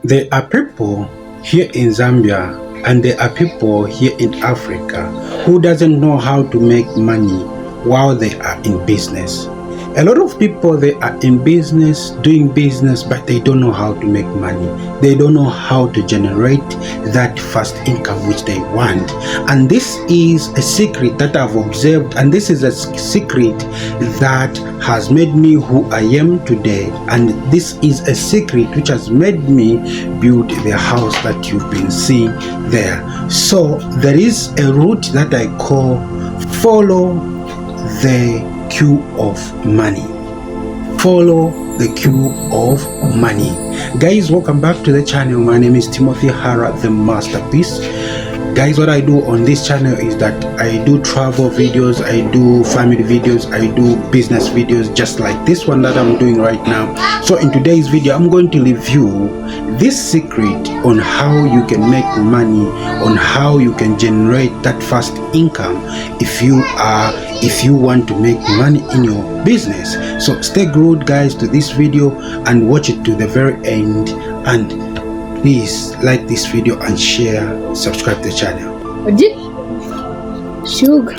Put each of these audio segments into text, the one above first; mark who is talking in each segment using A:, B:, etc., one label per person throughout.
A: There are people here in Zambia and there are people here in Africa who doesn't know how to make money while they are in business. A lot of people, they are in business, doing business, but they don't know how to make money. They don't know how to generate that fast income which they want. And this is a secret that I've observed, and this is a secret that has made me who I am today. And this is a secret which has made me build the house that you've been seeing there. So there is a route that I call follow the queue of money. Follow the queue of money. Guys, welcome back to the channel. My name is Timothy Hara, the masterpiece. Guys, what I do on this channel is that I do travel videos, I do family videos, I do business videos, just like this one that I'm doing right now. So in today's video, I'm going to review this secret on how you can make money, on how you can generate that fast income if you want to make money in your business. So stay glued, guys, to this video and watch it to the very end, and please like this video and share, subscribe to the channel.
B: Sugar.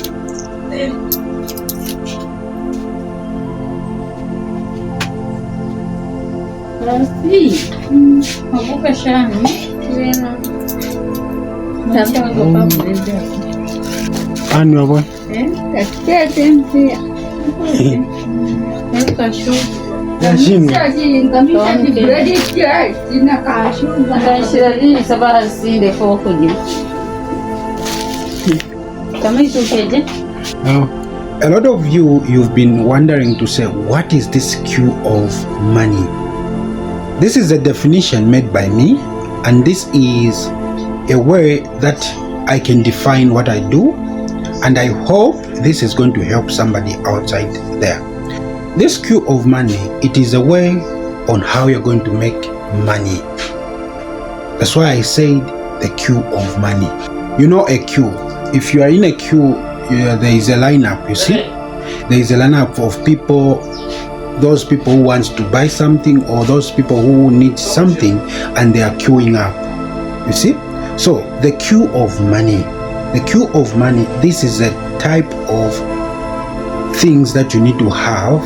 A: A lot of you've been wondering to say, what is this queue of money? This is a definition made by me, and this is a way that I can define what I do, and I hope this is going to help somebody outside there. This queue of money, it is a way on how you're going to make money. That's why I said the queue of money. You know, a queue, if you are in a queue, there is a lineup, you see? There is a lineup of people, those people who want to buy something, or those people who need something, and they are queuing up, you see? So the queue of money, the queue of money, this is a type of things that you need to have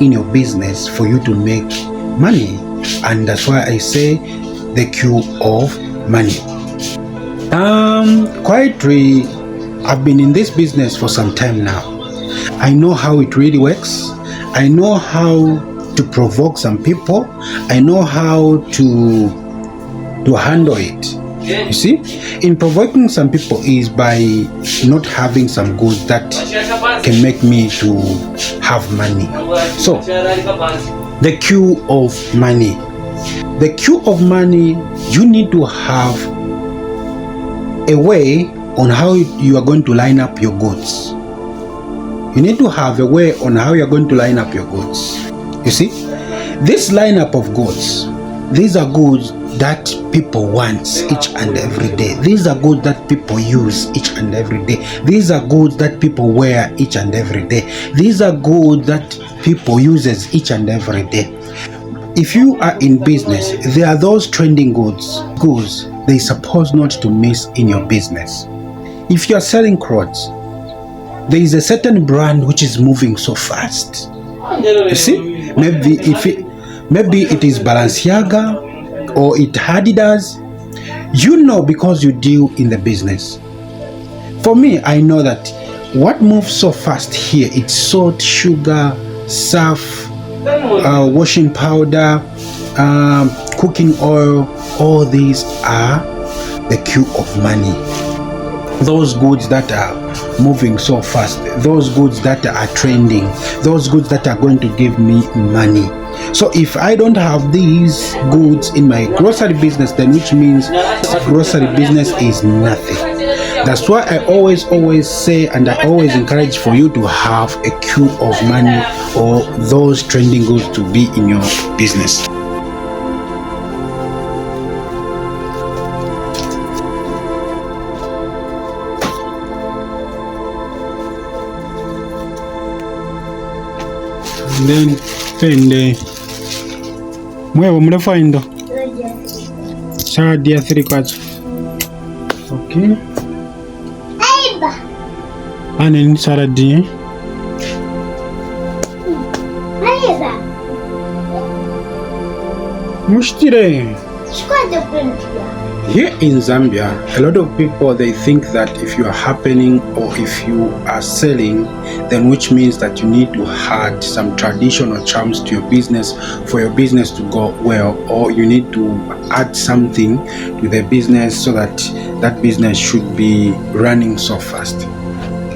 A: in your business for you to make money. And that's why I say the queue of money. Quietly, I've been in this business for some time now. I know how it really works. I know how to provoke some people. I know how to handle it. You see, in provoking some people is by not having some goods that can make me to have money. So the queue of money, the queue of money, you need to have a way on how you are going to line up your goods. You need to have a way on how you are going to line up your goods. You see, this lineup of goods, these are goods that people want each and every day. These are goods that people use each and every day. These are goods that people wear each and every day. These are goods that people uses each and every day. If you are in business, there are those trending goods they supposed not to miss in your business. If you are selling clothes, there is a certain brand which is moving so fast. You see, maybe it is Balenciaga, or it Adidas, you know, because you deal in the business. For me, I know that what moves so fast here, it's salt, sugar, surf, washing powder, cooking oil. All these are the queue of money. Those goods that are moving so fast, those goods that are trending, those goods that are going to give me money. So if I don't have these goods in my grocery business, then which means grocery business is nothing. That's why I always say, and I always encourage for you to have a queue of money or those trending goods to be in your business. Then Mwevo mule find salad ya 3 quarts. Okay. And in salad here. Mushtire. Here in Zambia, a lot of people, they think that if you are happening or if you are selling, then which means that you need to add some traditional charms to your business for your business to go well, or you need to add something to the business so that that business should be running so fast.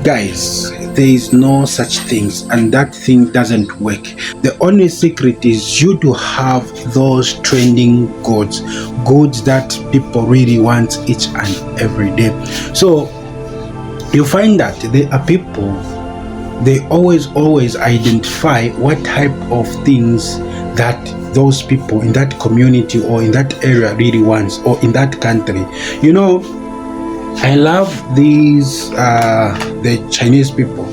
A: Guys, there is no such things, and that thing doesn't work. The only secret is you to have those trending goods that people really want each and every day. So you find that there are people, they always identify what type of things that those people in that community or in that area really wants, or in that country. You know, I love these the Chinese people.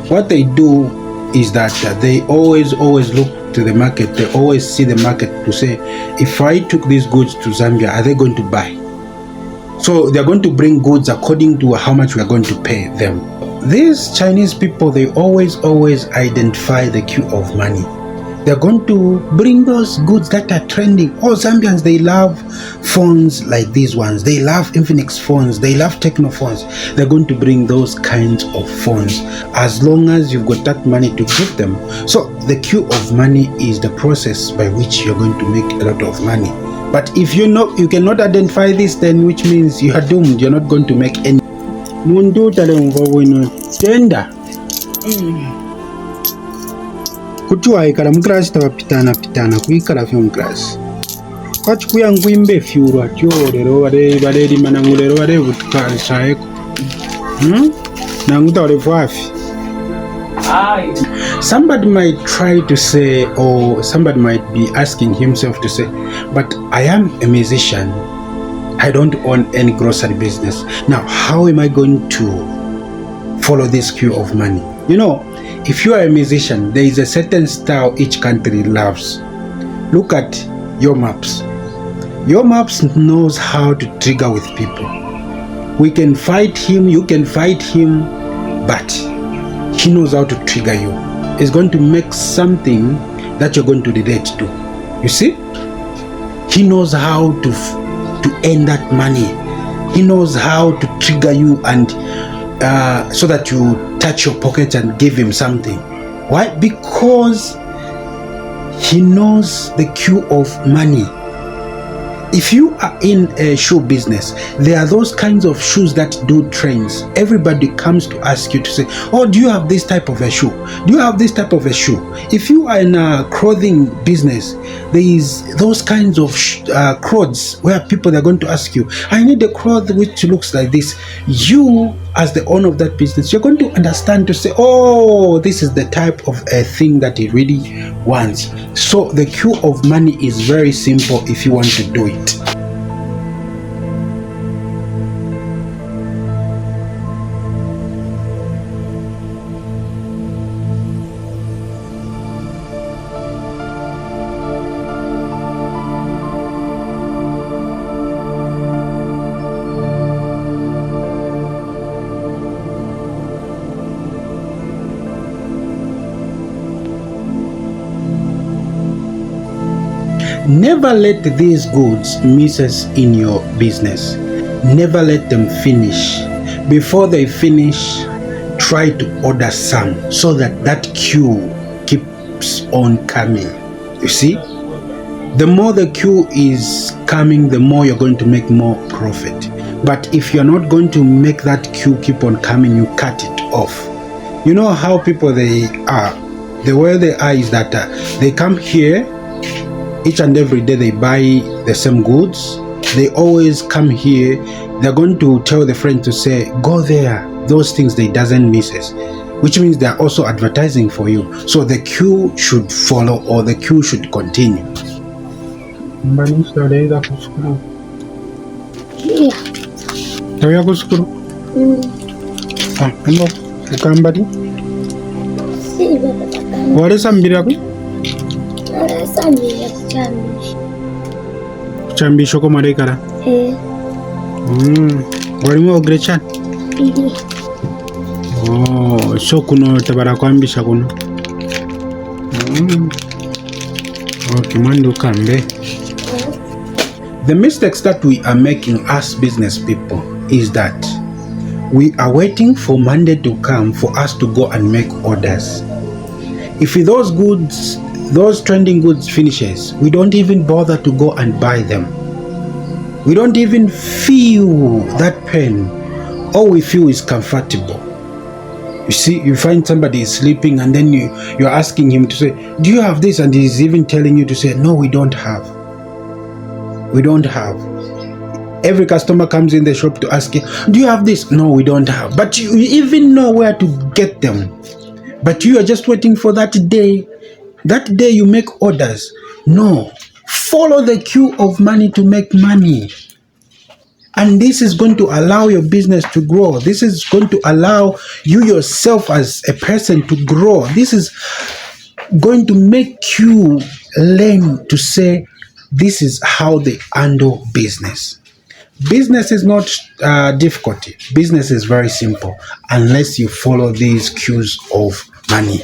A: What they do is that they always look to the market. They always see the market to say, if I took these goods to Zambia, are they going to buy? So they're going to bring goods according to how much we are going to pay them. These Chinese people, they always identify the queue of money. They're going to bring those goods that are trending. Oh, Zambians, they love phones like these ones. They love Infinix phones. They love Techno phones. They're going to bring those kinds of phones as long as you've got that money to give them. So the queue of money is the process by which you're going to make a lot of money. But if you cannot identify this, then which means you are doomed. You're not going to make any. Tenda. Kuti waikala muklasi tabapitana kuikala fyo muklasi kwaki kuyangwimba efyulu atyo lero balelima nangu lero balebutukasaeko nangu tawalevafi. Somebody might try to say, or somebody might be asking himself to say, but I am a musician, I don't own any grocery business. Now how am I going to follow this queue of money? You know, if you are a musician, there is a certain style each country loves. Look at Your Maps. Your Maps knows how to trigger with people. We can fight him, you can fight him, but he knows how to trigger you. He's going to make something that you're going to relate to. You see? He knows how to earn that money. He knows how to trigger you and so that you touch your pocket and give him something. Why? Because he knows the queue of money. If you are in a shoe business, there are those kinds of shoes that do trends. Everybody comes to ask you to say, oh, do you have this type of a shoe? Do you have this type of a shoe? If you are in a clothing business, there is those kinds of clothes where people are going to ask you, I need a cloth which looks like this. You, as the owner of that business, you're going to understand to say, oh, this is the type of a thing that he really wants. So the queue of money is very simple if you want to do it. Never let these goods miss in your business. Never let them finish. Before they finish, try to order some so that that queue keeps on coming. You see? The more the queue is coming, the more you're going to make more profit. But if you're not going to make that queue keep on coming, you cut it off. You know how people they are. The way they are is that they come here each and every day, they buy the same goods. They always come here. They're going to tell the friend to say, go there. Those things they doesn't miss, which means they're also advertising for you. So the queue should follow, or the queue should continue. Kuchambisho ko marekara
B: Eh.
A: Walimu ogere cyane. Oh, so kuno tabarakwambisha kuno. Okay, mando kambe. The mistakes that we are making as business people is that we are waiting for Monday to come for us to go and make orders. If those goods, those trending goods finishes, we don't even bother to go and buy them. We don't even feel that pain. All we feel is comfortable. You see, you find somebody is sleeping and then you're asking him to say, do you have this? And he's even telling you to say, no, we don't have. We don't have. Every customer comes in the shop to ask you, do you have this? No, we don't have. But you even know where to get them. But you are just waiting for that day. That day you make orders. No. Follow the queue of money to make money. And this is going to allow your business to grow. This is going to allow you yourself as a person to grow. This is going to make you learn to say, this is how they handle business. Business is not difficult. Business is very simple unless you follow these cues of money.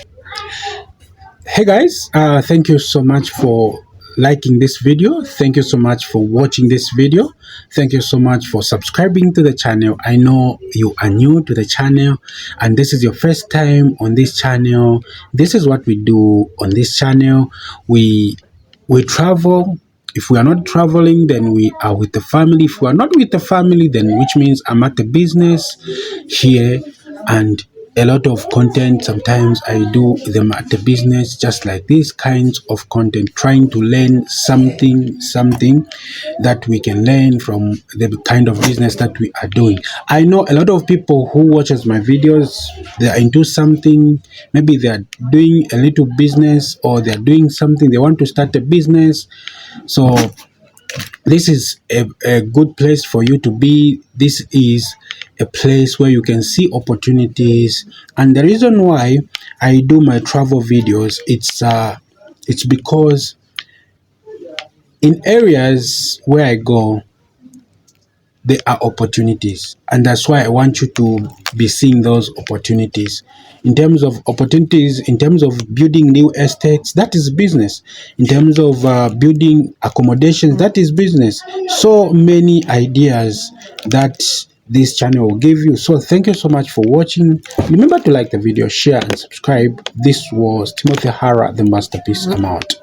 A: Hey guys, thank you so much for liking this video. Thank you so much for watching this video. Thank you so much for subscribing to the channel. I know you are new to the channel and this is your first time on this channel. This is what we do on this channel. We travel. If we are not traveling, then we are with the family. If we are not with the family, then which means I'm at the business here, and a lot of content sometimes I do them at the business, just like these kinds of content, trying to learn something that we can learn from the kind of business that we are doing. I know a lot of people who watches my videos, they are into something, maybe they are doing a little business or they are doing something, they want to start a business. So this is a good place for you to be. This is a place where you can see opportunities. And the reason why I do my travel videos, it's because in areas where I go, there are opportunities, and that's why I want you to be seeing those opportunities. In terms of opportunities, in terms of building new estates, that is business. In terms of building accommodations, that is business. So many ideas that this channel will give you. So thank you so much for watching. Remember to like the video, share and subscribe. This was Timothy Hara, the masterpiece. I'm out.